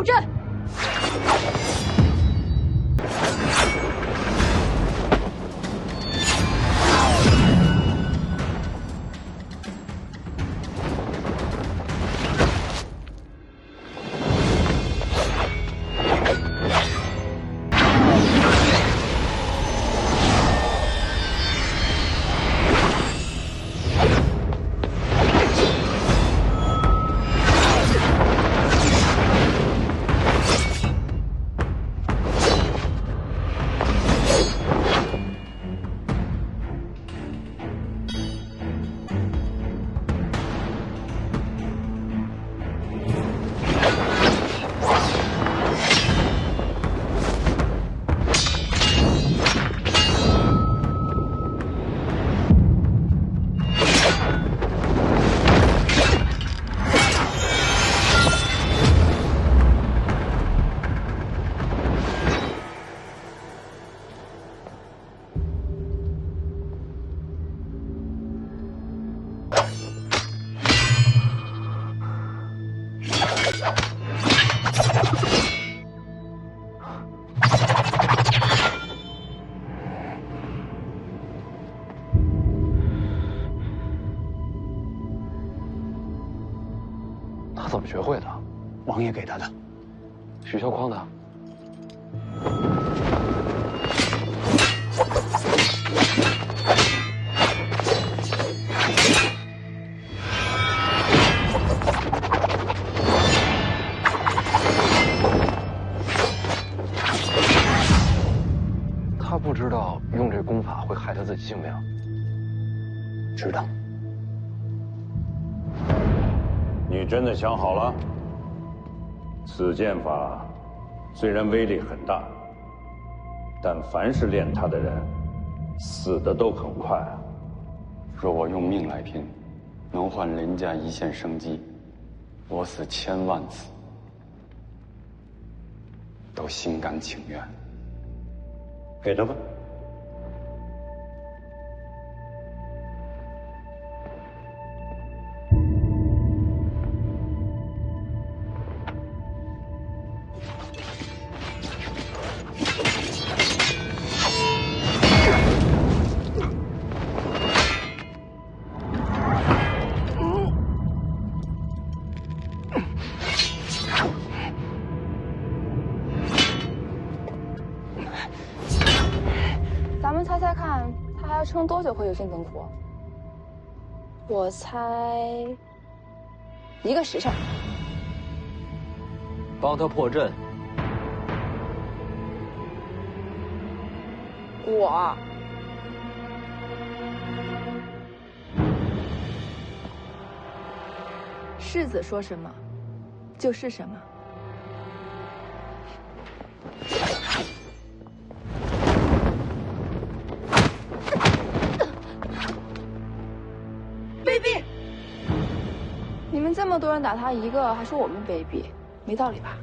破阵。他怎么学会的？王爷给他的。许萧匡的。他不知道用这功法会害他自己性命。知道。你真的想好了？此剑法虽然威力很大，但凡是练它的人，死的都很快。若我用命来拼，能换林家一线生机，我死1000万次，都心甘情愿。给他吧。咱们猜猜看，他还要撑多久会有金灯火？我猜1个时辰。帮他破阵。我世子说什么就是什么。卑鄙！你们这么多人打他一个，还说我们卑鄙，没道理吧？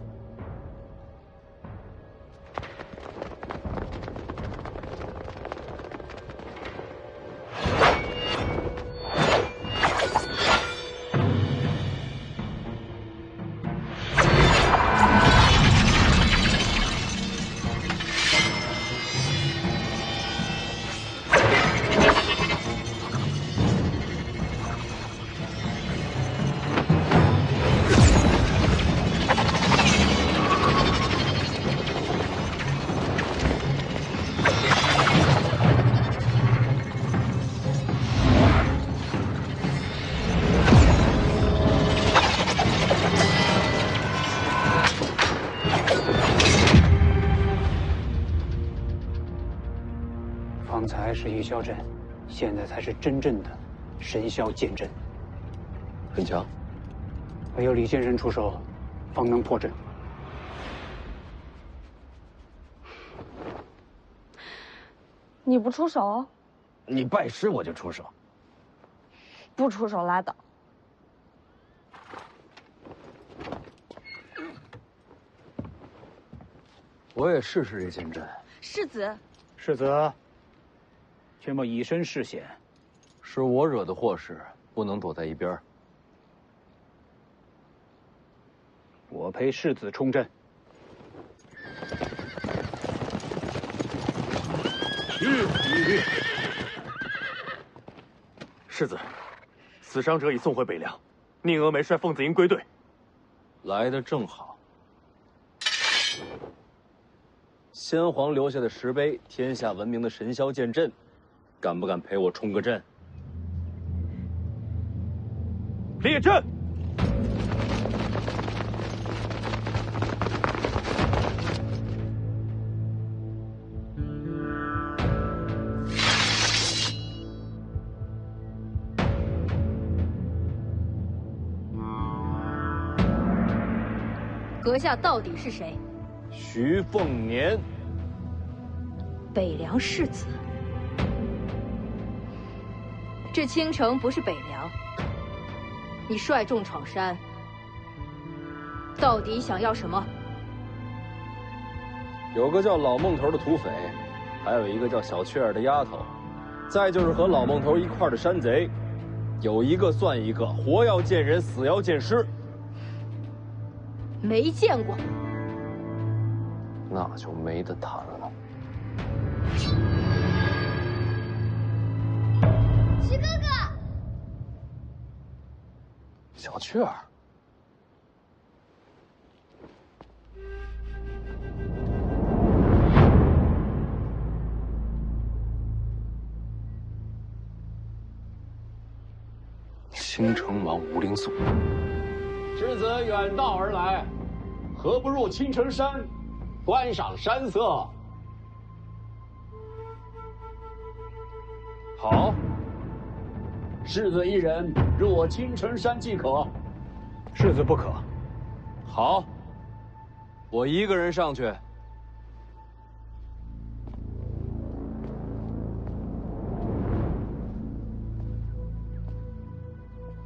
方才是玉箫阵，现在才是真正的神霄剑阵。很强。唯有李先生出手，方能破阵。你不出手，你拜师我就出手，不出手拉倒。我也试试这剑阵。世子，世子，却莫以身试险。是我惹的祸事，不能躲在一边。我我陪世子冲阵。世子，死伤者已送回北凉，宁峨眉率凤子营归队。来得正好。先皇留下的石碑，天下闻名的神霄剑阵，敢不敢陪我冲个阵？列阵！阁下到底是谁？徐凤年，北凉世子。这青城不是北凉，你率众闯山，到底想要什么？有个叫老孟头的土匪，还有一个叫小雀儿的丫头，再就是和老孟头一块儿的山贼，有一个算一个，活要见人，死要见尸。没见过，那就没得谈了。徐哥哥，小雀儿，青城王吴灵素。世子远道而来，何不入青城山，观赏山色？好，世子一人入我青城山即可。世子不可。好，我一个人上去。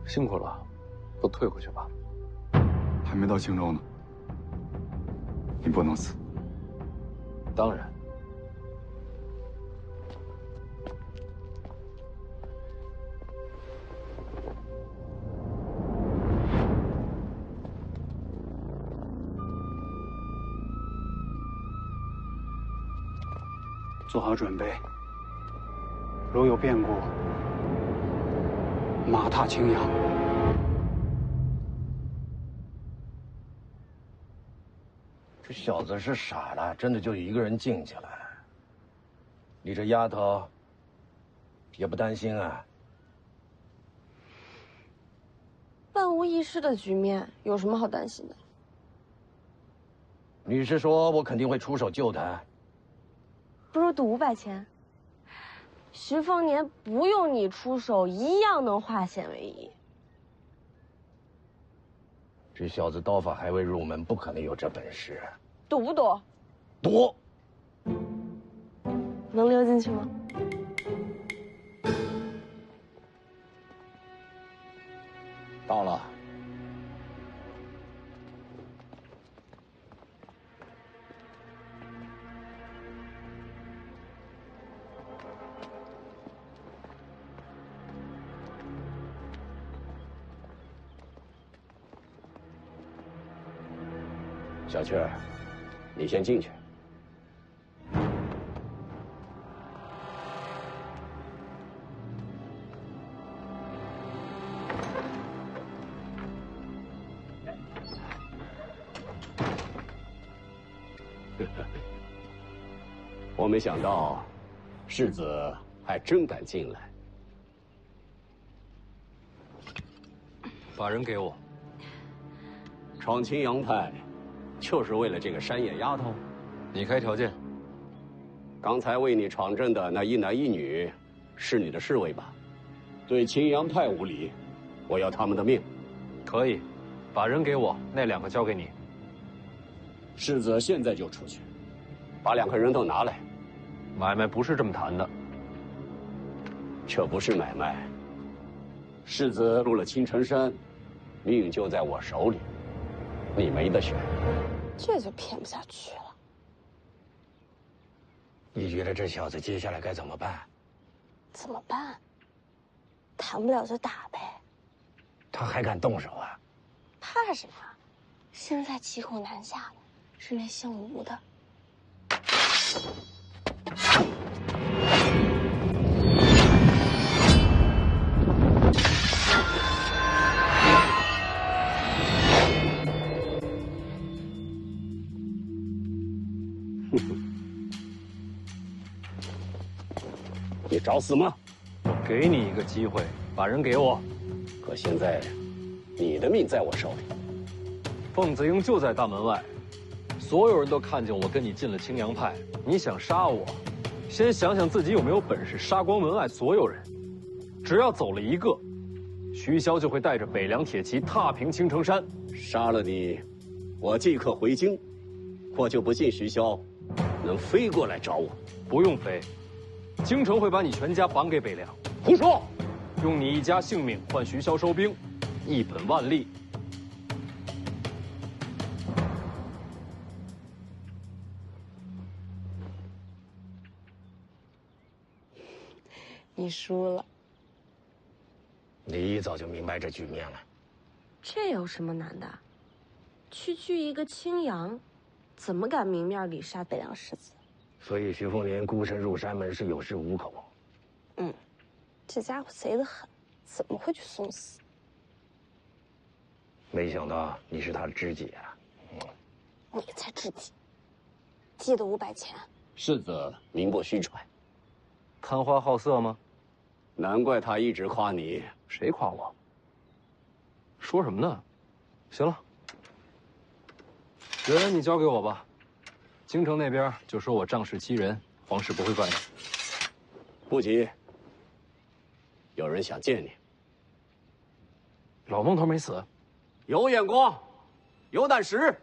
辛苦了，都退回去吧。还没到青州呢，你不能死。当然。做好准备，如有变故，马踏青阳。这小子是傻了，真的就一个人静下来。你这丫头也不担心啊？万无一失的局面，有什么好担心的？你是说我肯定会出手救他？不如赌500钱。徐凤年不用你出手，一样能化险为夷。这小子刀法还未入门，不可能有这本事。赌不赌？赌。能溜进去吗？到了。小雀儿，你先进去。我没想到，世子还真敢进来。把人给我。闯青阳派。就是为了这个山野丫头，你开条件。刚才为你闯阵的那一男一女，是你的侍卫吧？对青阳派无礼，我要他们的命。可以，把人给我，那2个交给你。世子现在就出去，把2个人都拿来。买卖不是这么谈的。这不是买卖。世子入了青城山，命就在我手里，你没得选。这就骗不下去了。你觉得这小子接下来该怎么办？怎么办？谈不了就打呗。他还敢动手啊？怕什么？现在骑虎难下的是那姓吴的。你找死吗？我给你一个机会，把人给我。可现在，你的命在我手里。凤子英就在大门外，所有人都看见我跟你进了青阳派。你想杀我，先想想自己有没有本事杀光门外所有人。只要走了一个，徐骁就会带着北凉铁骑踏平青城山。杀了你，我即刻回京。我就不信徐骁能飞过来找我。不用飞，京城会把你全家绑给北凉。胡说！用你一家性命换徐骁收兵，一本万利。你输了。你一早就明白这局面了。这有什么难的？区区一个青阳，怎么敢明面里杀北凉世子？所以徐凤年孤身入山门是有恃无恐。这家伙贼得很，怎么会去送死？没想到你是他的知己啊！你才知己，记得500钱。世子名不虚传，贪花好色吗？难怪他一直夸你。谁夸我？说什么呢？行了，人你交给我吧。京城那边就说我仗势欺人，皇室不会怪你。不急，有人想见你。老孟头没死，有眼光，有胆识，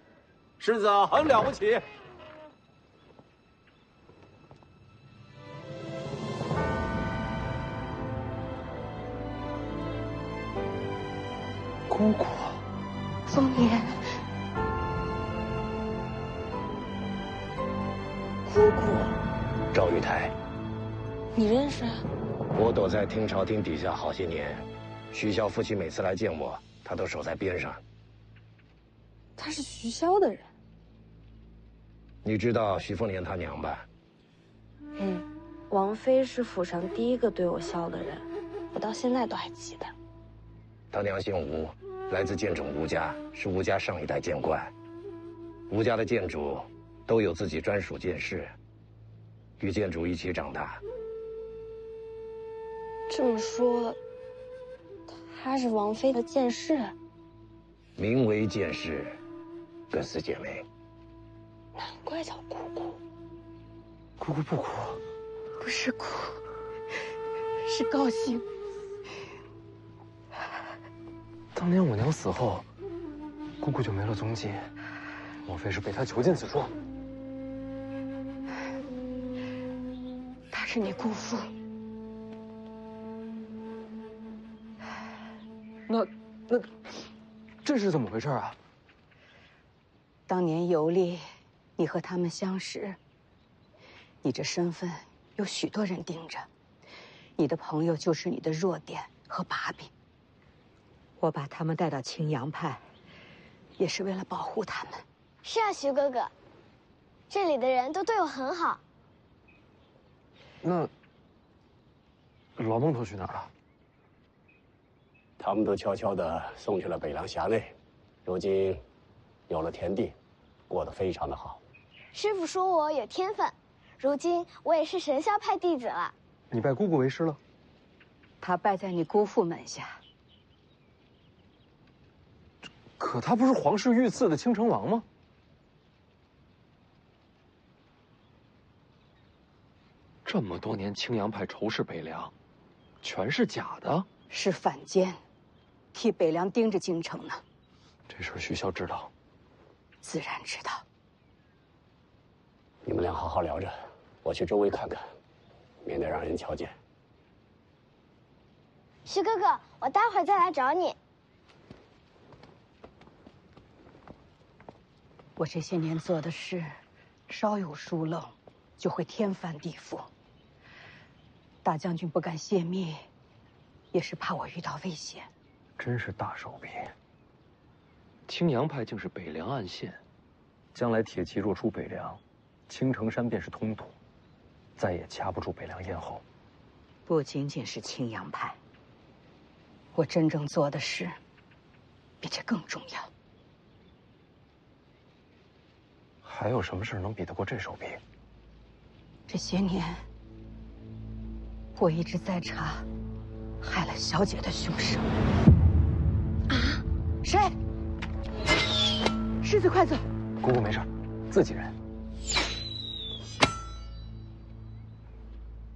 世子很了不起。姑姑，凤年，姑姑，赵玉台，你认识？我躲在听朝廷底下好些年，徐骁夫妻每次来见我，他都守在边上。他是徐骁的人。你知道徐凤年他娘吧？王妃是府上第一个对我笑的人，我到现在都还记得。他娘姓吴，来自剑种吴家，是吴家上一代剑冠。吴家的剑主都有自己专属剑室，与剑主一起长大。这么说，她是王妃的剑士，名为剑士，各司姐妹。难怪叫姑姑。姑姑不哭，不是哭，是高兴。当年我娘死后，姑姑就没了踪迹，莫非是被她囚禁此处？他是你姑父。那这是怎么回事啊？当年游历，你和他们相识，你这身份有许多人盯着，你的朋友就是你的弱点和把柄。我把他们带到青阳派，也是为了保护他们。是啊，徐哥哥，这里的人都对我很好。那老孟头去哪儿了？他们都悄悄地送去了北凉辖内，如今有了田地，过得非常的好。师傅说我有天分，如今我也是神霄派弟子了。你拜姑姑为师了？他拜在你姑父门下。可他不是皇室御赐的青城王吗？这么多年青阳派仇视北凉，全是假的？是反间，替北凉盯着京城呢。这事徐骁知道？自然知道。你们俩好好聊着，我去周围看看，免得让人瞧见。徐哥哥，我待会儿再来找你。我这些年做的事，稍有疏漏，就会天翻地覆。大将军不敢泄密，也是怕我遇到危险。真是大手笔。青阳派竟是北凉暗线，将来铁骑若出北凉，青城山便是通途，再也掐不住北凉咽喉。不仅仅是青阳派，我真正做的事，比这更重要。还有什么事能比得过这手笔？这些年，我一直在查害了小姐的凶手。啊？谁？狮子，快走！姑姑没事，自己人。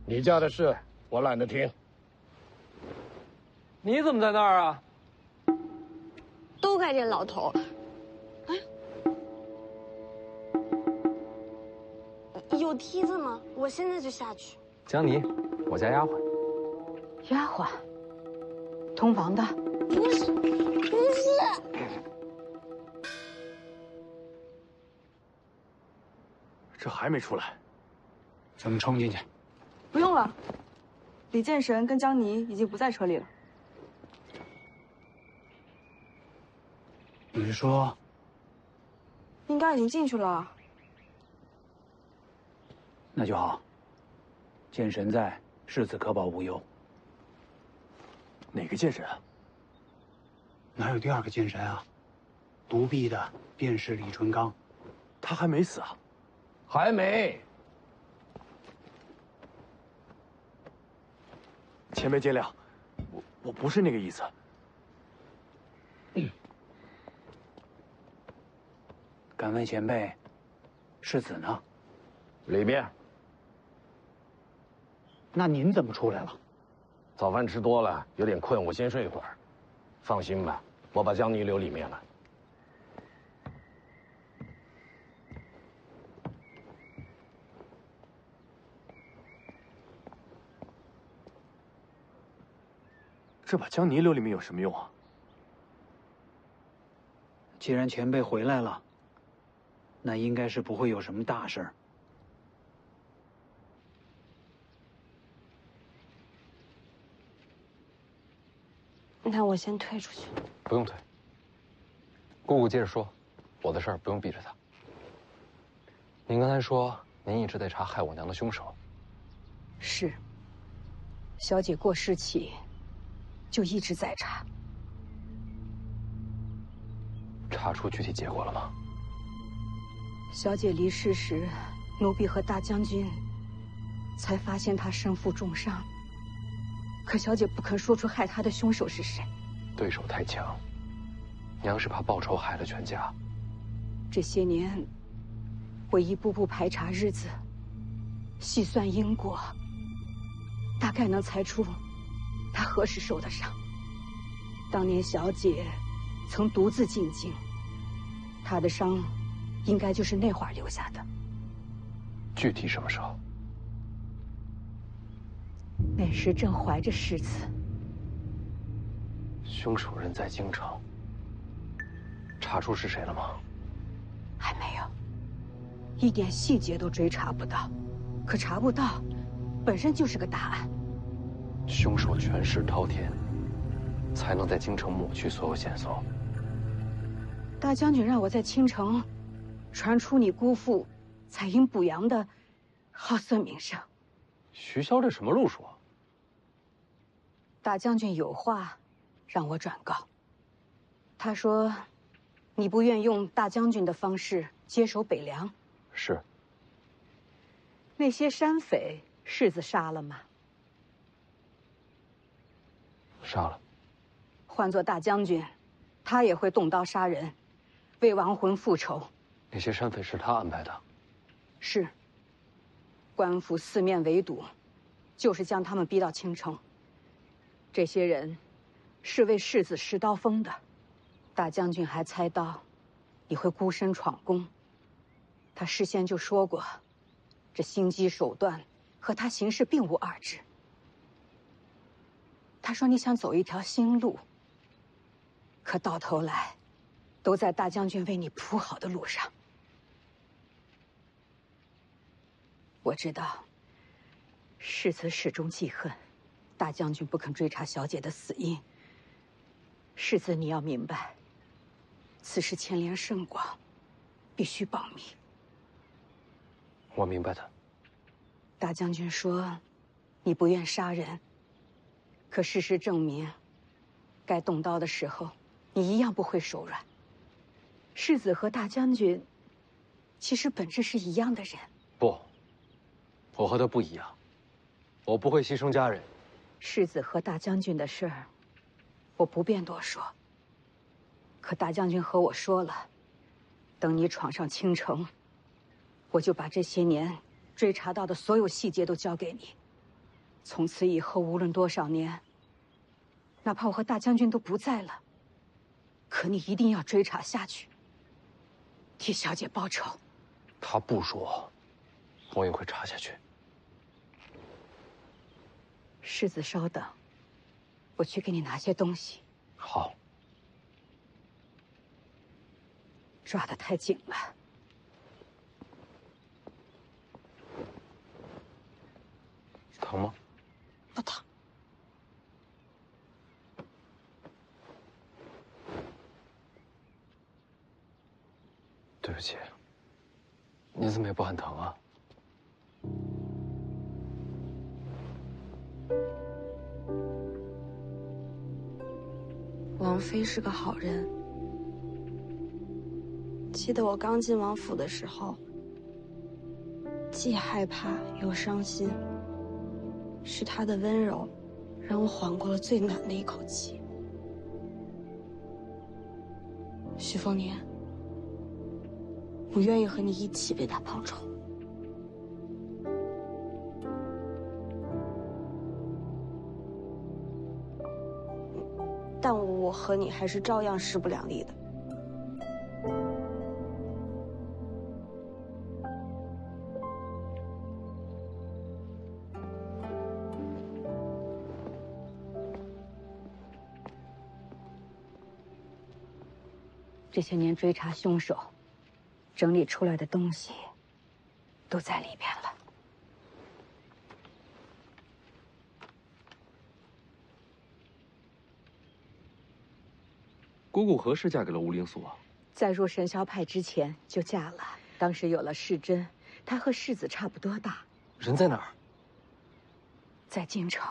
你家的事我懒得听。你怎么在那儿啊？都怪这老头。有梯子吗？我现在就下去。江妮，我家丫鬟。丫鬟，通房的？不是，不是。这还没出来，咱们冲进去。不用了，李剑神跟江妮已经不在车里了。你是说？应该已经进去了。那就好。剑神在，世子可保无忧。哪个剑神啊？哪有第二个剑神啊？独臂的便是李淳罡。他还没死啊？还没。前辈见谅，我不是那个意思。敢问前辈，世子呢？里面。那您怎么出来了？早饭吃多了，有点困，我先睡一会儿。放心吧，我把江妮留里面了。这把江泥留里面有什么用啊？既然前辈回来了，那应该是不会有什么大事儿。那我先退出去。不用退。姑姑接着说，我的事儿不用避着他。您刚才说您一直在查害我娘的凶手。是。小姐过世起，就一直在查。查出具体结果了吗？小姐离世时，奴婢和大将军才发现她身负重伤。可小姐不肯说出害她的凶手是谁。对手太强，娘是怕报仇害了全家。这些年，我一步步排查日子，细算因果，大概能猜出她何时受的伤。当年小姐曾独自进京，她的伤应该就是那会儿留下的。具体什么时候？那时正怀着世子。凶手人在京城，查出是谁了吗？还没有，一点细节都追查不到。可查不到，本身就是个大案。凶手权势滔天，才能在京城抹去所有线索。大将军让我在青城传出你姑父采阴补阳的好色名声。徐骁这什么路数啊？大将军有话让我转告。他说，你不愿用大将军的方式接手北凉。是。那些山匪，世子杀了吗？杀了。换做大将军，他也会动刀杀人，为亡魂复仇。那些山匪是他安排的。是。官府四面围堵，就是将他们逼到青城。这些人是为世子施刀锋的。大将军还猜到你会孤身闯宫，他事先就说过，这心机手段和他行事并无二致。他说你想走一条新路，可到头来都在大将军为你铺好的路上。我知道世子始终记恨大将军不肯追查小姐的死因。世子，你要明白，此事牵连甚广，必须保密。我明白的。大将军说，你不愿杀人，可事实证明，该动刀的时候，你一样不会手软。世子和大将军，其实本质是一样的人。不，我和他不一样，我不会牺牲家人。世子和大将军的事儿，我不便多说。可大将军和我说了，等你闯上青城，我就把这些年追查到的所有细节都交给你。从此以后，无论多少年，哪怕我和大将军都不在了，可你一定要追查下去，替小姐报仇。他不说，我也会查下去。世子，稍等，我去给你拿些东西。好。抓得太紧了。疼吗？不疼。对不起，你怎么也不很疼啊？王妃是个好人。记得我刚进王府的时候，既害怕又伤心。是她的温柔，让我缓过了最难的一口气。徐凤年，我愿意和你一起为她报仇。但我和你还是照样势不两立的。这些年追查凶手，整理出来的东西，都在里边了。姑姑何时嫁给了吴灵素啊？在入神霄派之前就嫁了，当时有了世珍，她和世子差不多大。人在哪儿？在京城。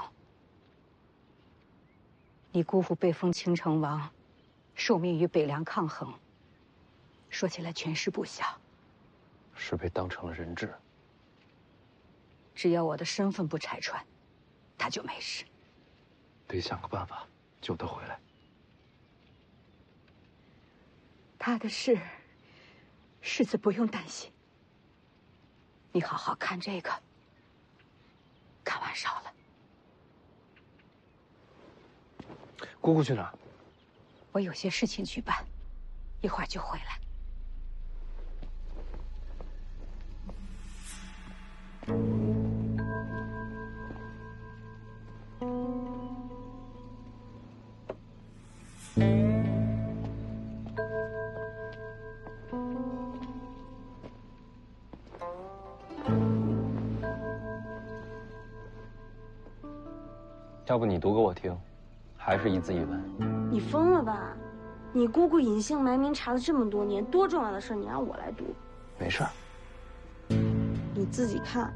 你姑父被封青城王，受命与北凉抗衡。说起来权势不小。是被当成了人质。只要我的身份不拆穿，他就没事。得想个办法救他回来。他的事，世子不用担心。你好好看这个。看完烧了。姑姑去哪儿？我有些事情去办，一会儿就回来。要不你读给我听，还是一字一文？你疯了吧？你姑姑隐姓埋名查了这么多年，多重要的事你让我来读？没事儿。你自己看。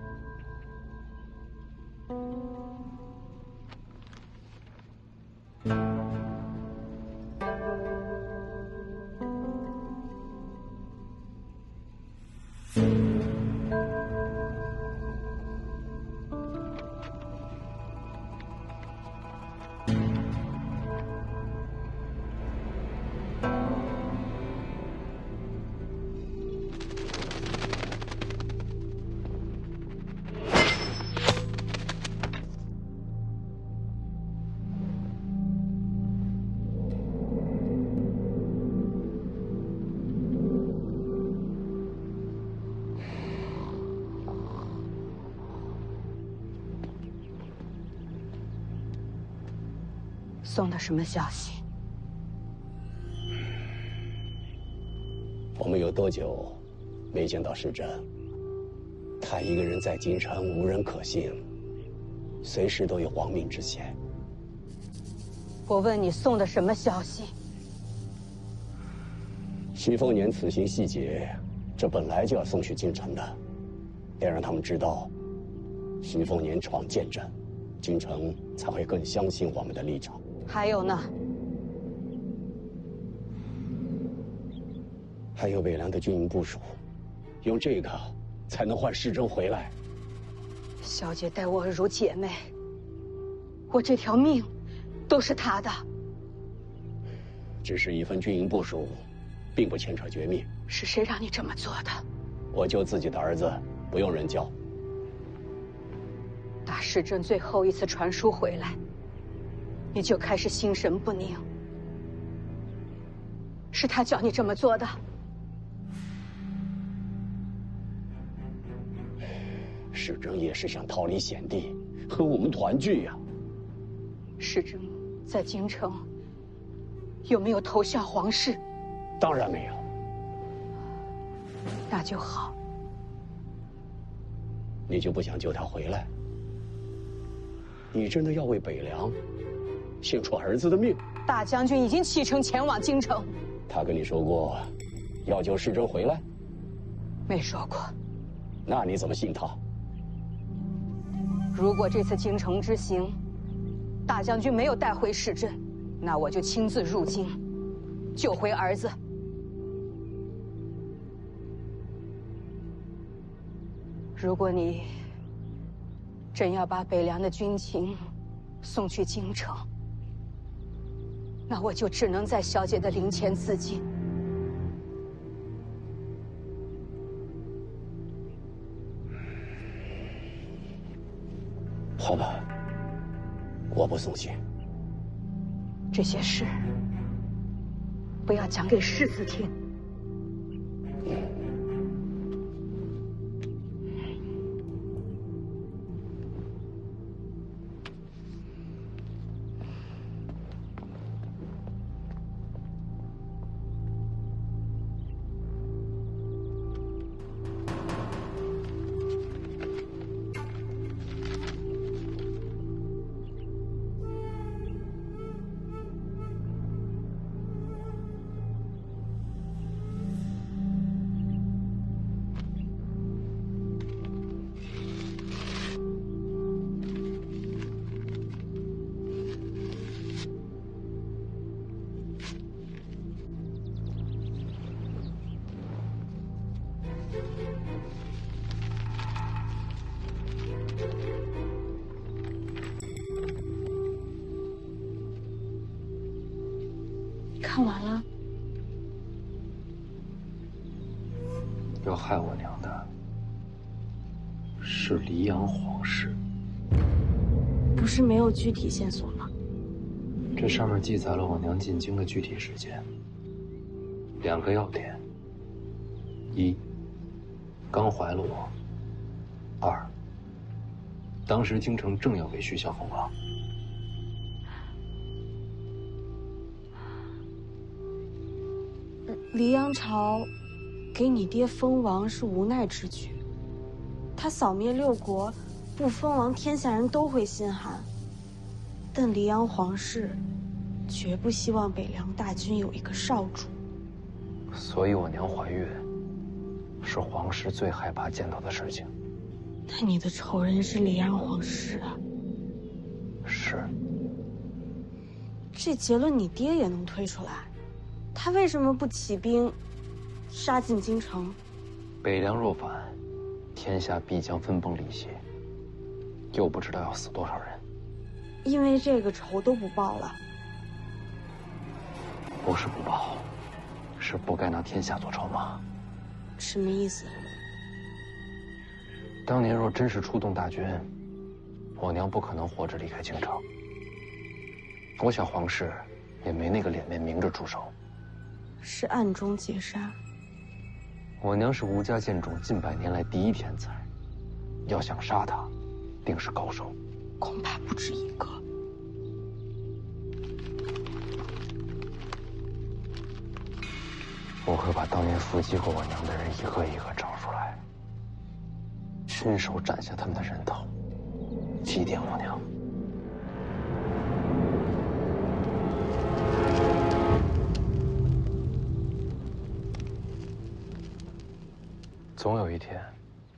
送的什么消息？我们有多久没见到世珍？他一个人在京城，无人可信，随时都有亡命之险。我问你送的什么消息？徐凤年此行细节，这本来就要送去京城的，得让他们知道，徐凤年闯剑阵，京城才会更相信我们的立场。还有呢？还有北凉的军营部署，用这个才能换世珍回来。小姐待我如姐妹，我这条命都是她的。只是一份军营部署，并不牵扯绝密。是谁让你这么做的？我救自己的儿子，不用人教。打世珍最后一次传书回来，你就开始心神不宁。是他叫你这么做的。世珍也是想逃离险地，和我们团聚呀。世珍在京城有没有投效皇室？当然没有。那就好。你就不想救他回来？你真的要为北凉献出儿子的命？大将军已经启程前往京城。他跟你说过要救世珍回来？没说过。那你怎么信他？如果这次京城之行，大将军没有带回世珍，那我就亲自入京，救回儿子。如果你真要把北凉的军情送去京城，那我就只能在小姐的灵前自尽。好吧，我不送信。这些事不要讲给世子听。看完了。要害我娘的是黎阳皇室。不是没有具体线索吗？这上面记载了我娘进京的具体时间。2个要点：一，刚怀了我；二，当时京城正要为徐孝封王。黎阳朝给你爹封王是无奈之举，他扫灭6国，不封王，天下人都会心寒。但黎阳皇室绝不希望北凉大军有一个少主。所以我娘怀孕，是皇室最害怕见到的事情。那你的仇人是黎阳皇室啊？是。这结论你爹也能推出来，他为什么不起兵，杀进京城？北凉若反，天下必将分崩离析，又不知道要死多少人。因为这个仇都不报了。不是不报，是不该拿天下做筹码。什么意思？当年若真是出动大军，我娘不可能活着离开京城。我想皇室也没那个脸面明着出手，是暗中劫杀。我娘是吴家剑种近100年来第一天才，要想杀她，定是高手，恐怕不止一个。我会把当年伏击过我娘的人一个一个找出来，亲手斩下他们的人头，祭奠我娘。总有一天，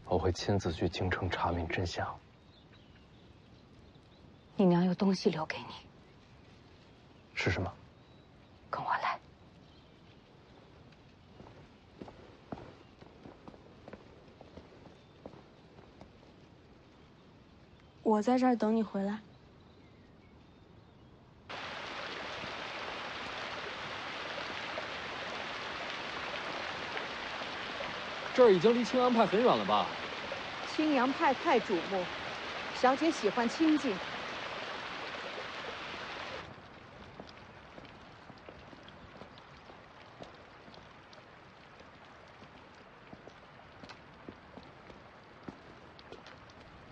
我会亲自去京城查明真相。你娘有东西留给你，是什么？跟我来。我在这儿等你回来。这儿已经离青阳派很远了吧？青阳派太瞩目，小姐喜欢清静。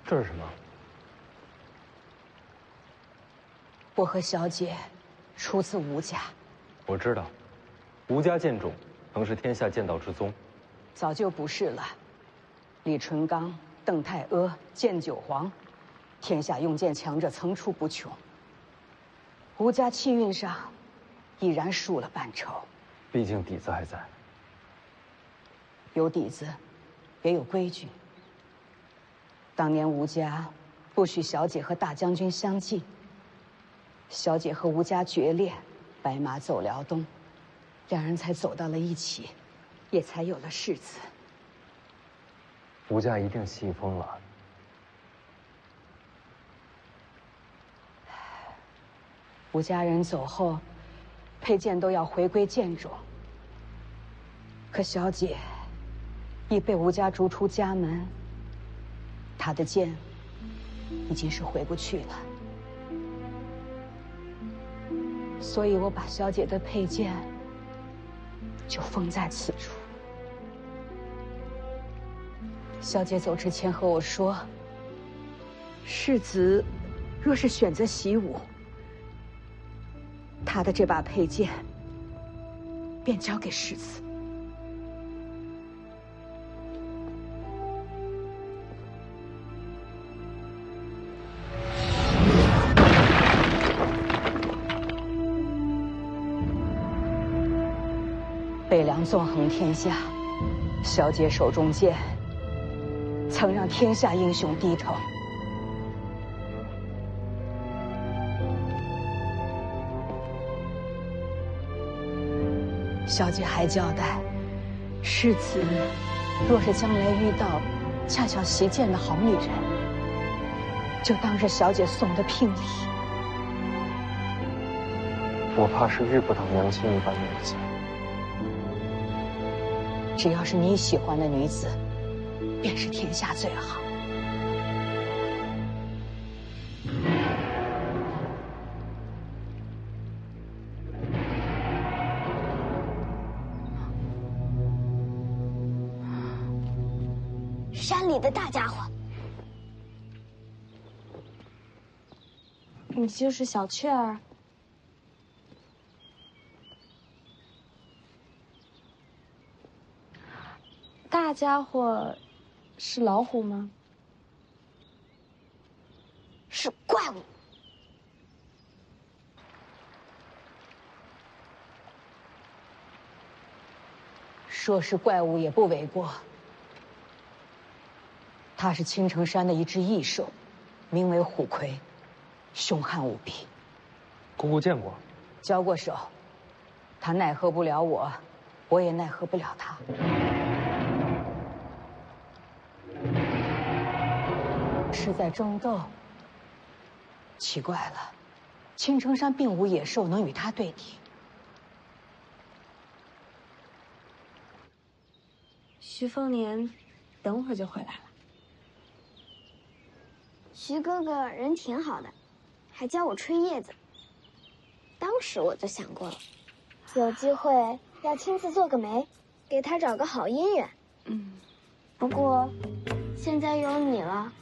这是什么？我和小姐出自吴家。我知道，吴家剑种曾是天下剑道之宗，早就不是了。李淳刚、邓太阿、剑九皇，天下用剑强者层出不穷。吴家气运上已然输了半筹。毕竟底子还在。有底子，也有规矩。当年吴家不许小姐和大将军相近，小姐和吴家决裂，白马走辽东，两人才走到了一起，也才有了世子。吴家一定信疯了。吴家人走后，佩剑都要回归剑种。可小姐已被吴家逐出家门，她的剑已经是回不去了。所以我把小姐的佩剑就封在此处。小姐走之前和我说，世子若是选择习武，她的这把佩剑便交给世子。北凉纵横天下，小姐手中剑曾让天下英雄低头。小姐还交代，世子若是将来遇到恰巧习剑的好女人，就当是小姐送的聘礼。我怕是遇不到娘亲一般女子。只要是你喜欢的女子，便是天下最好。山里的大家伙，你就是小雀儿。大家伙是老虎吗？是怪物。说是怪物也不为过。它是青城山的一只异兽，名为虎魁，凶悍无比。姑姑见过，交过手，它奈何不了我，我也奈何不了它。是在争斗。奇怪了，青城山并无野兽能与它对敌。徐凤年，等会儿就回来了。徐哥哥人挺好的，还教我吹叶子。当时我就想过了，有机会要亲自做个媒，给他找个好姻缘。不过现在有你了。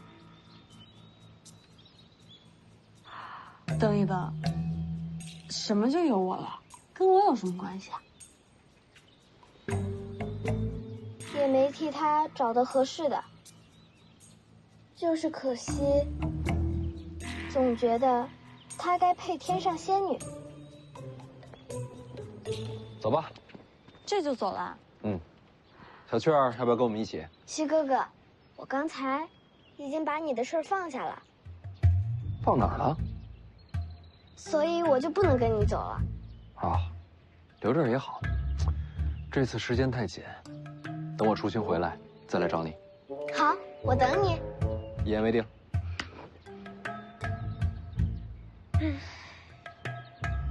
等一等，什么就有我了？跟我有什么关系啊？也没替他找到合适的，就是可惜，总觉得他该配天上仙女。走吧。这就走了？小雀儿，要不要跟我们一起？西哥哥，我刚才已经把你的事儿放下了，放哪儿了？所以我就不能跟你走了。啊，留这儿也好。这次时间太紧，等我出巡回来再来找你。好，我等你。一言为定。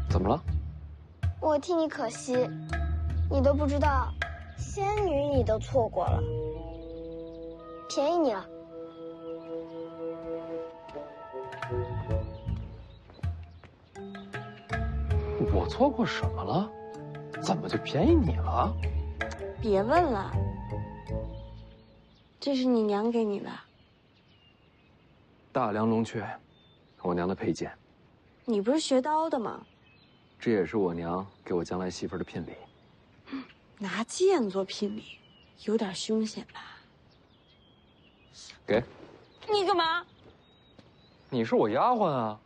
怎么了？我替你可惜，你都不知道，仙女你都错过了，便宜你了。我错过什么了？怎么就便宜你了？别问了，这是你娘给你的。大梁龙雀，我娘的佩剑。你不是学刀的吗？这也是我娘给我将来媳妇儿的聘礼。拿剑做聘礼，有点凶险吧？给。你干嘛？你是我丫鬟啊，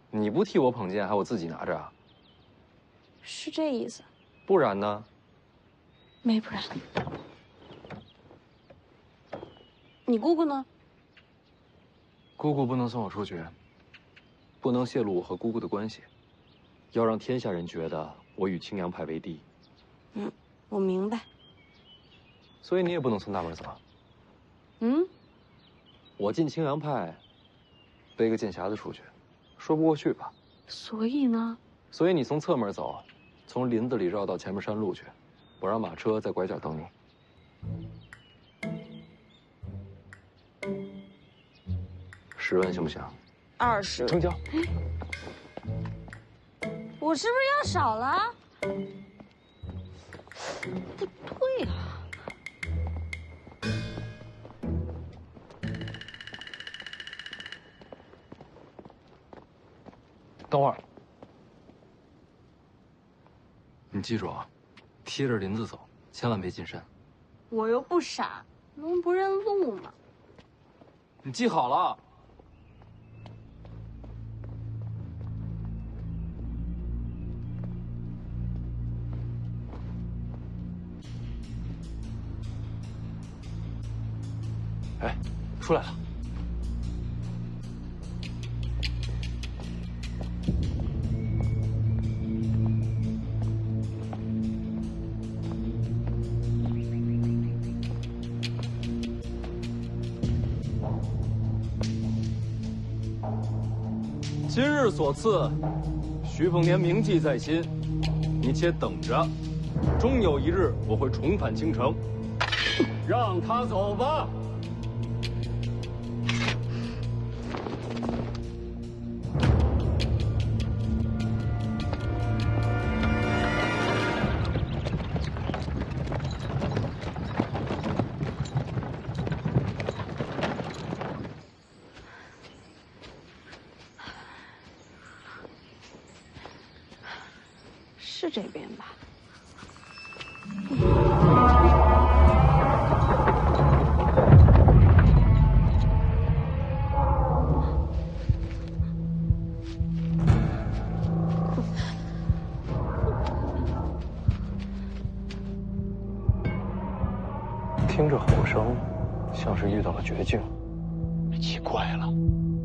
你不替我捧剑，还我自己拿着啊？是这意思。不然呢？没不然。你姑姑呢？姑姑不能送我出去，不能泄露我和姑姑的关系，要让天下人觉得我与青阳派为敌。我明白。所以你也不能从大门走。我进青阳派，背个剑匣子出去，说不过去吧？所以呢？所以你从侧门走，从林子里绕到前面山路去，我让马车在拐角等你。10万行不行？20。成交。我是不是要少了？不对啊。等会儿，你记住啊，贴着林子走，千万别进山。我又不傻，能不认路吗？你记好了。哎，出来了。今日所赐，徐凤年铭记在心，你且等着，终有一日我会重返京城。让他走吧。是这边吧？听着吼声，像是遇到了绝境。奇怪了，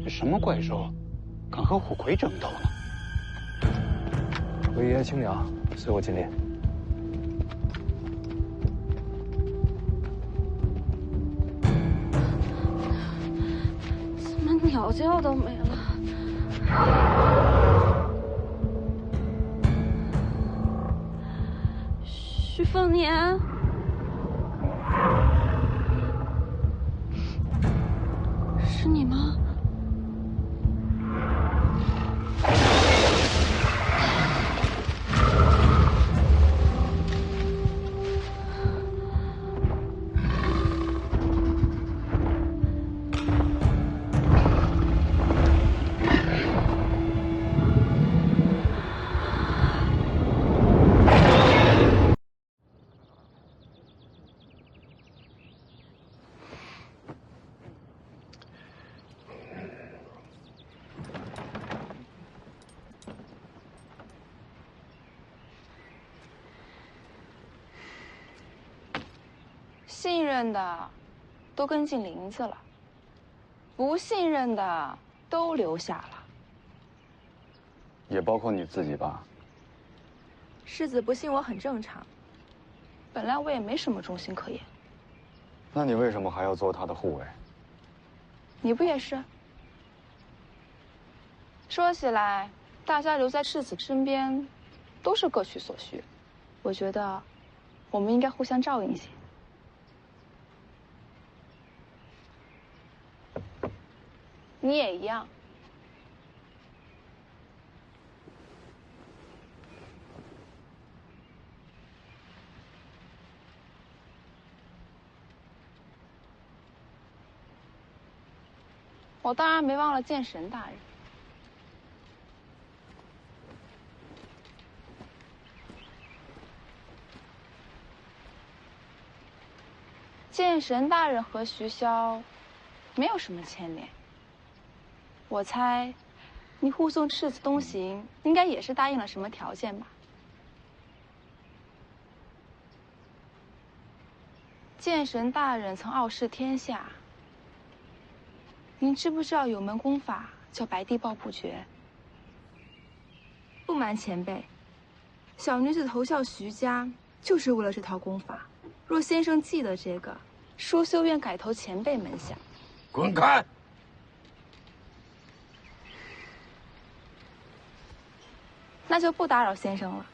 这什么怪兽，敢和虎魁争斗呢？魏爷、青娘，随我进列。怎么鸟叫都没了？徐凤年。是你吗？信任的都跟进林子了，不信任的都留下了。也包括你自己吧？世子不信我很正常，本来我也没什么忠心可言。那你为什么还要做他的护卫？你不也是？说起来，大家留在世子身边，都是各取所需。我觉得，我们应该互相照应些。你也一样。我当然没忘了剑神大人。剑神大人和徐骁没有什么牵连。我猜，你护送世子东行，应该也是答应了什么条件吧？剑神大人曾傲视天下。您知不知道有门功法叫白帝抱不绝？不瞒前辈，小女子投效徐家就是为了这套功法。若先生记得这个，淑修愿改投前辈门下。滚开！那就不打扰先生了。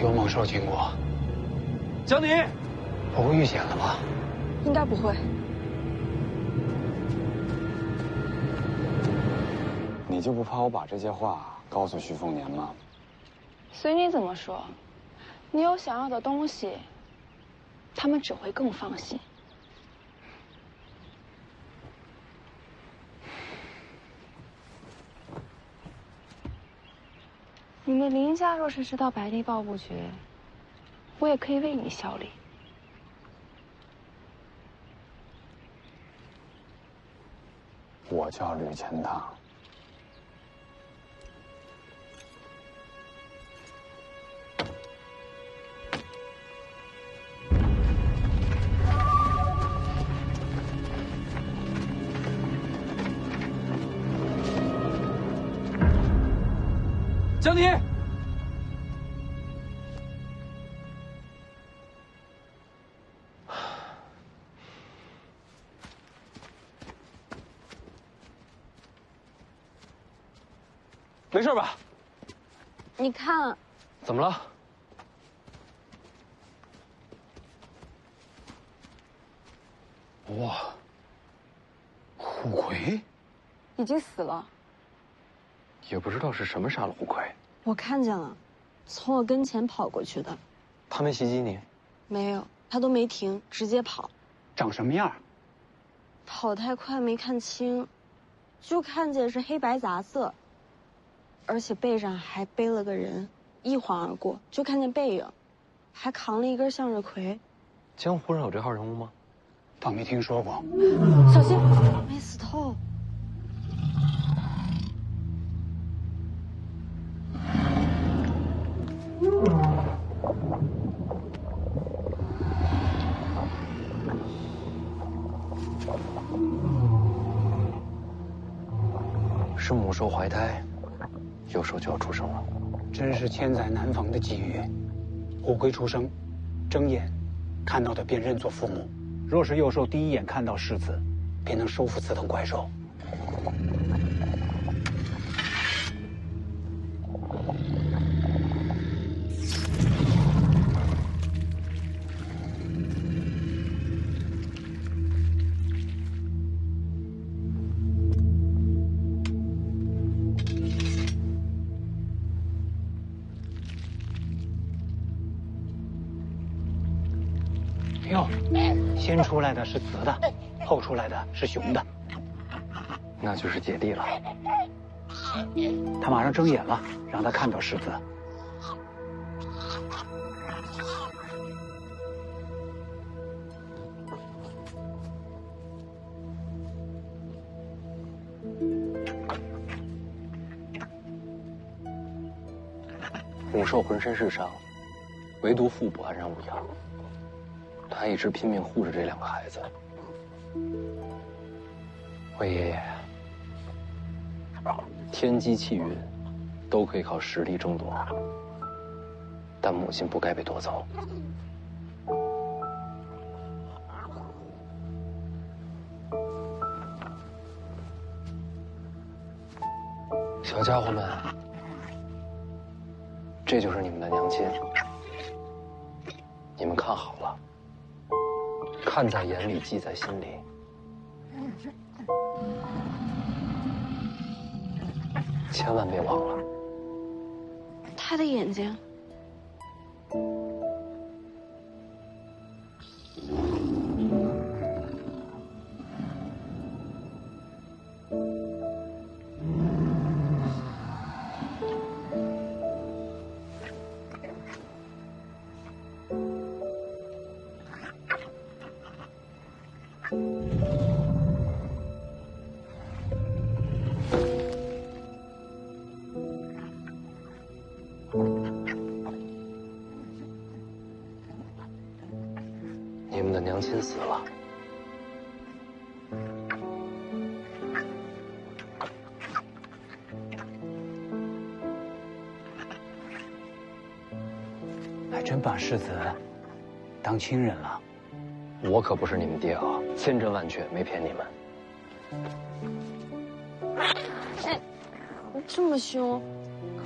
有猛兽经过，江宁，不会遇险了吧？应该不会。你就不怕我把这些话告诉徐凤年吗？随你怎么说，你有想要的东西，他们只会更放心。你们林家若是知道白帝抱不绝，我也可以为你效力。我叫吕钱塘。江宁，没事吧？你看，怎么了？哇，虎魁已经死了。也不知道是什么杀了虎魁。我看见了，从我跟前跑过去的。他没袭击你？没有，他都没停，直接跑。长什么样？跑太快没看清，就看见是黑白杂色，而且背上还背了个人，一晃而过就看见背影，还扛了一根向日葵。江湖上有这号人物吗？倒没听说过。小心，没死透。是母兽怀胎，幼兽就要出生了。真是千载难逢的机遇。虎魁出生，睁眼看到的便认作父母。若是幼兽第一眼看到世子，便能收服此等怪兽。哟，先出来的是雌的，后出来的是雄的，那就是姐弟了。他马上睁眼了，让他看到世子。永寿浑身是伤，唯独腹部安然无恙。他一直拼命护着这两个孩子。魏爷爷，天机气运都可以靠实力争夺，但母亲不该被夺走。小家伙们，这就是你们的娘亲，你们看好了，看在眼里，记在心里。千万别忘了。他的眼睛。你们的娘亲死了，还真把世子当亲人了。我可不是你们爹啊，千真万确，没骗你们。哎，这么凶！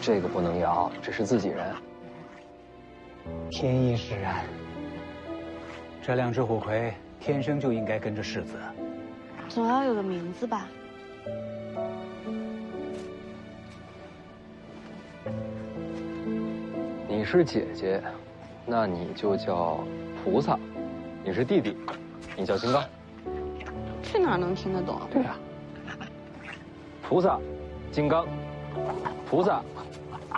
这个不能咬，这是自己人。天意使然，这两只虎魁天生就应该跟着世子。总要有个名字吧？你是姐姐，那你就叫菩萨；你是弟弟，你叫金刚。这哪能听得懂？对呀，菩萨，金刚，菩萨，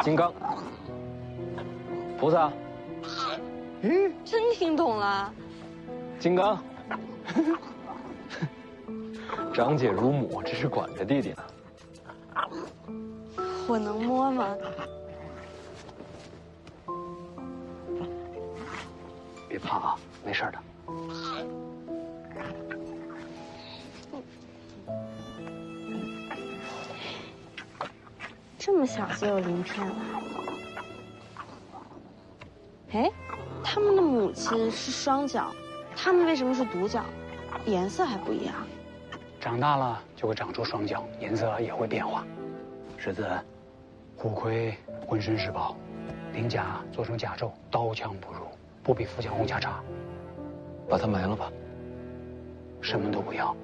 金刚，菩萨。真听懂了。金刚，长姐如母，这是管着弟弟呢。我能摸吗？别怕啊，没事的。这么小就有鳞片了。哎，他们的母亲是双脚，他们为什么是独角？颜色还不一样。长大了就会长出双脚，颜色也会变化。世子，虎魁浑身是宝，鳞甲做成甲胄，刀枪不入，不比富强红甲差。把它埋了吧。什么都不要。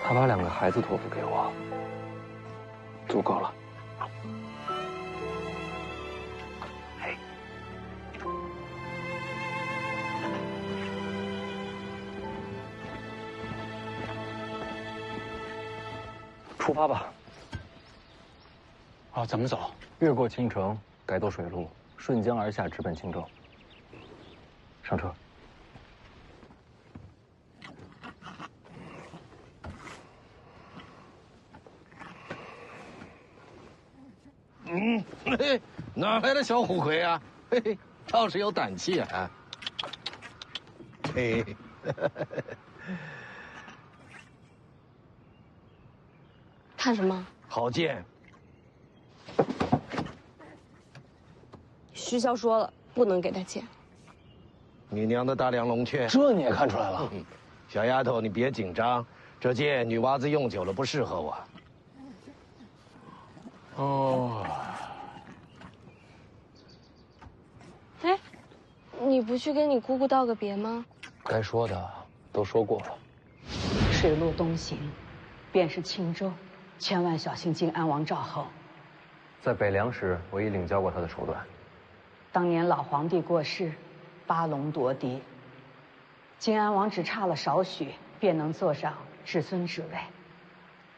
他把两个孩子托付给我，足够了。出发吧。哦，怎么走？越过青城，改走水路，顺江而下，直奔青州。上车。嘿，哪来的小虎魁啊？嘿嘿，倒是有胆气啊！嘿。看什么？好剑。徐骁说了，不能给他剑。你娘的大梁龙雀，这你也看出来了？小丫头，你别紧张，这剑女娃子用久了不适合我。哦。哎，你不去跟你姑姑道个别吗？该说的都说过了。水路东行，便是青州。千万小心靖安王赵后。在北凉时，我已领教过他的手段。当年老皇帝过世，八龙夺嫡，靖安王只差了少许，便能坐上至尊之位。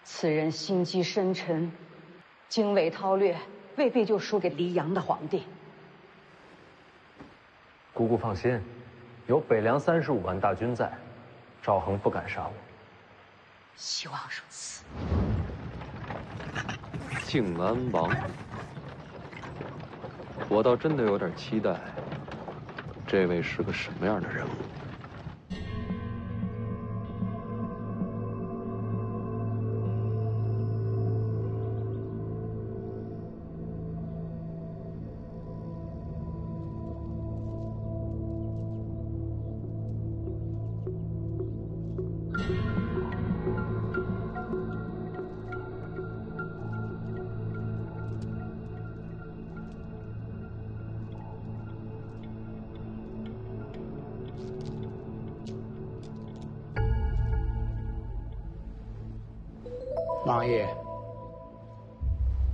此人心机深沉，经纬韬略，未必就输给黎阳的皇帝。姑姑放心，有北凉35万大军在，赵恒不敢杀我。希望如此。靖安王，我倒真的有点期待，这位是个什么样的人物？王爷，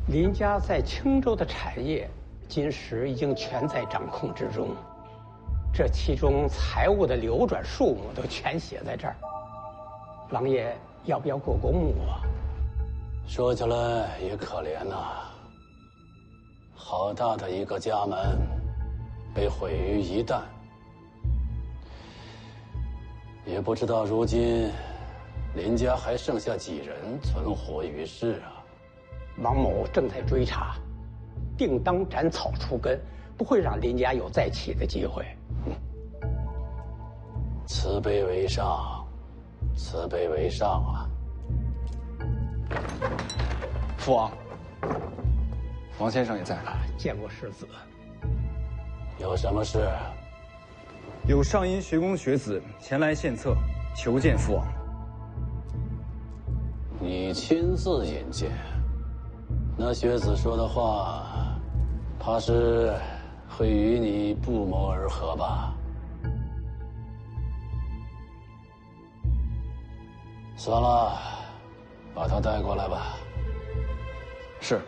林家在青州的产业，今时已经全在掌控之中，这其中财物的流转数目都全写在这儿。王爷要不要过公墓啊？说起来也可怜呐，好大的一个家门，被毁于一旦，也不知道如今林家还剩下几人存活于世啊？王某正在追查，定当斩草除根，不会让林家有再起的机会。慈悲为上，慈悲为上啊！父王，王先生也在。见过世子。有什么事？有上阴学宫学子前来献策，求见父王。你亲自引荐，那学子说的话，怕是会与你不谋而合吧？算了，把他带过来吧。是。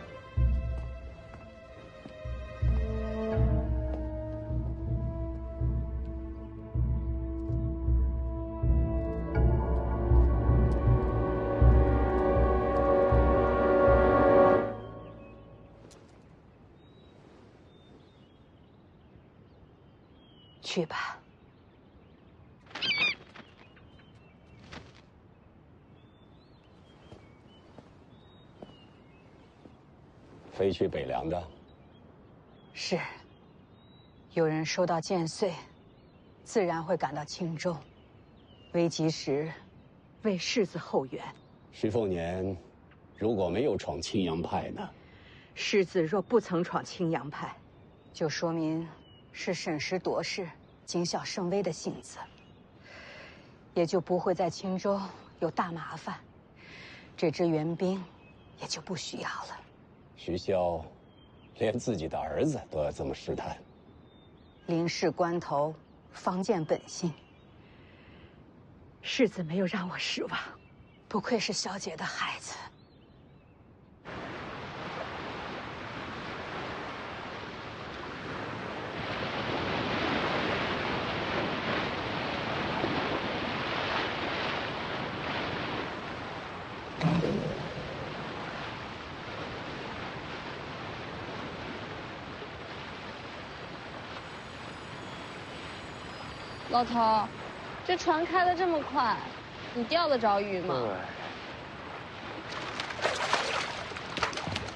去吧。飞去北凉的？是。有人收到剑穗，自然会赶到青州，危急时为世子后援。徐凤年如果没有闯青阳派呢？世子若不曾闯青阳派，就说明是审时度势、谨小慎微的性子，也就不会在青州有大麻烦，这支援兵也就不需要了。徐骁连自己的儿子都要这么试探，临事关头方见本性。世子没有让我失望，不愧是小姐的孩子。老头，这船开得这么快，你钓得着鱼吗？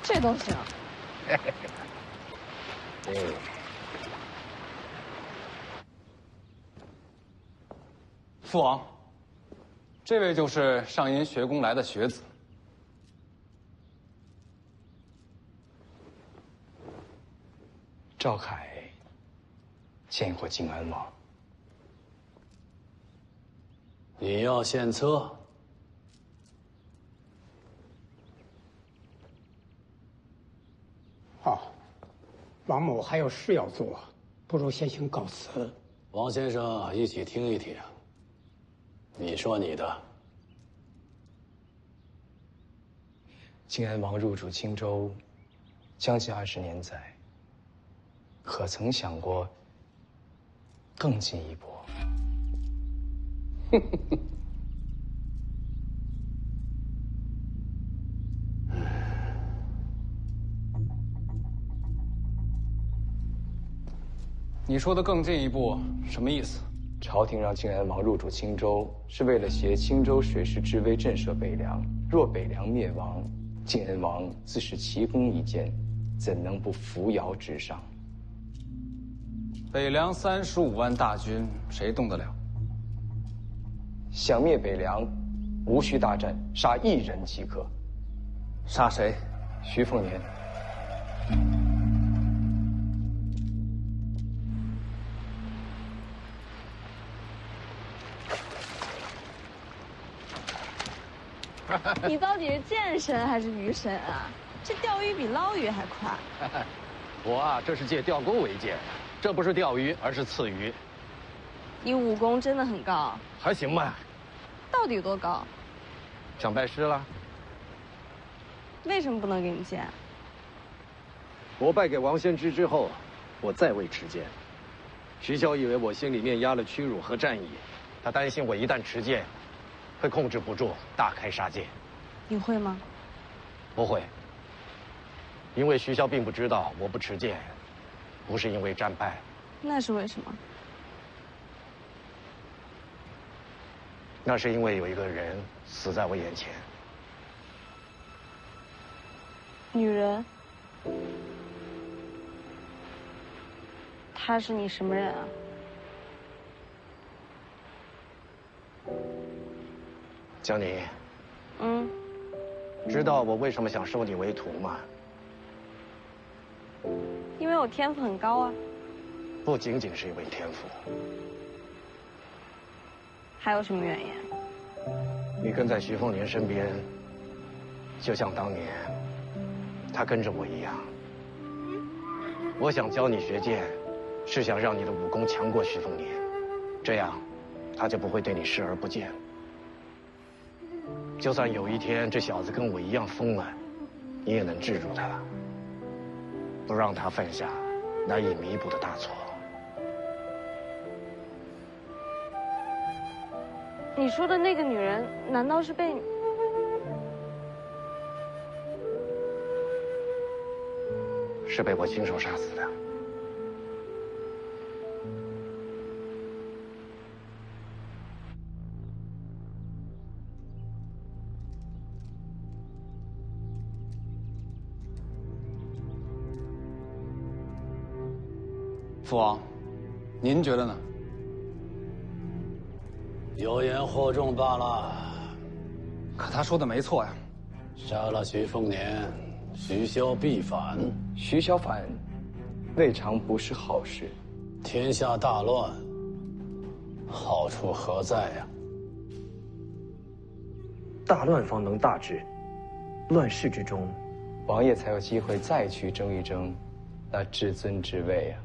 这都行。父王，这位就是上阴学宫来的学子。赵凯见过靖安王。你要献策？哦，王某还有事要做，不如先行告辞。王先生，一起听一听。你说你的。靖安王入主青州，将近20年载，可曾想过更进一步？你说的更进一步，什么意思？朝廷让靖安王入主青州，是为了挟青州水师之威震慑北凉。若北凉灭亡，靖安王自是奇功一件，怎能不扶摇直上？北凉35万大军，谁动得了？想灭北凉，无需大战，杀1人即可。杀谁？徐凤年。你到底是剑神还是鱼神啊？这钓鱼比捞鱼还快。我啊，这是借钓钩为剑，这不是钓鱼，而是刺鱼。你武功真的很高，还行吧。到底多高？想拜师了？为什么不能给你剑？我败给王先知之后，我再未持剑。徐骁以为我心里面压了屈辱和战意，他担心我一旦持剑，会控制不住，大开杀戒。你会吗？不会，因为徐骁并不知道我不持剑，不是因为战败，那是为什么？那是因为有一个人死在我眼前。女人？她是你什么人啊？江宁。嗯。知道我为什么想收你为徒吗？因为我天赋很高啊。不仅仅是因为天赋。还有什么原因？你跟在徐凤年身边，就像当年他跟着我一样。我想教你学剑，是想让你的武功强过徐凤年，这样他就不会对你视而不见。就算有一天这小子跟我一样疯了，你也能制住他，不让他犯下难以弥补的大错。你说的那个女人，难道是被你？是被我亲手杀死的。父王，您觉得呢？有言惑众罢了。可他说的没错呀。杀了徐凤年，徐骁必反。徐骁反，未尝不是好事。天下大乱，好处何在呀？大乱方能大治，乱世之中，王爷才有机会再去争一争那至尊之位啊。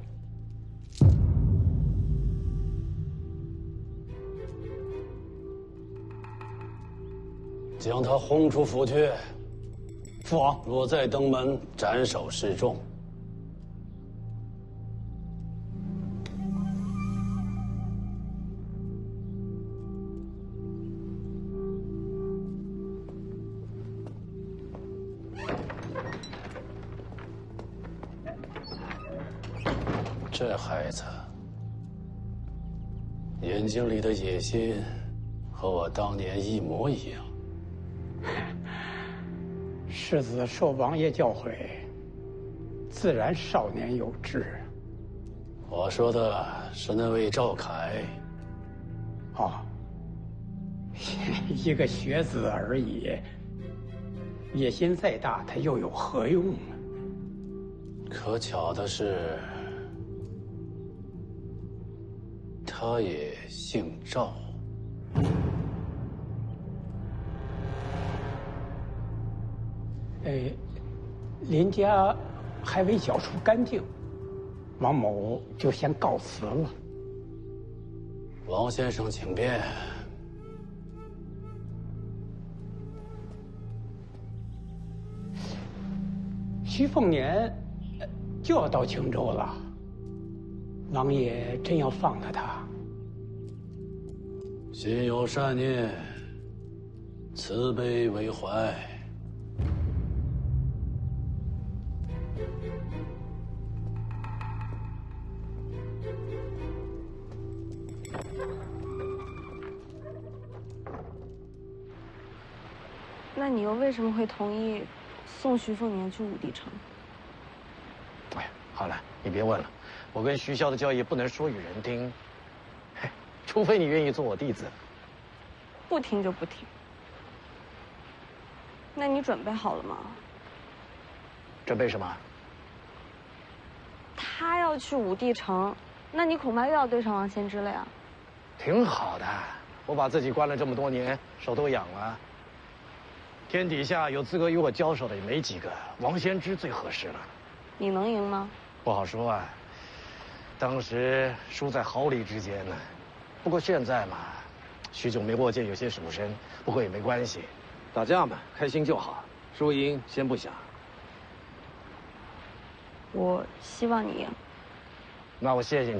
将他轰出府去。父王，若再登门，斩首示众。这孩子眼睛里的野心和我当年一模一样。世子受王爷教诲，自然少年有志。我说的是那位赵凯。哦，一个学子而已，野心再大，他又有何用呢？可巧的是，他也姓赵。林家还未缴出干净，王某就先告辞了。王先生，请便。徐凤年就要到青州了，王爷真要放了他？心有善念，慈悲为怀。那你又为什么会同意送徐凤年去武帝城？哎，好了，你别问了，我跟徐骁的交易不能说与人听，除非你愿意做我弟子。不听就不听。那你准备好了吗？准备什么？他要去武帝城，那你恐怕又要对上王先知了呀。挺好的，我把自己关了这么多年，手都痒了。天底下有资格与我交手的也没几个，王先知最合适了。你能赢吗？不好说啊，当时输在毫厘之间呢。不过现在嘛，许久没握剑，有些属身，不过也没关系，打架嘛，开心就好，输赢先不想。我希望你赢。那我谢谢你。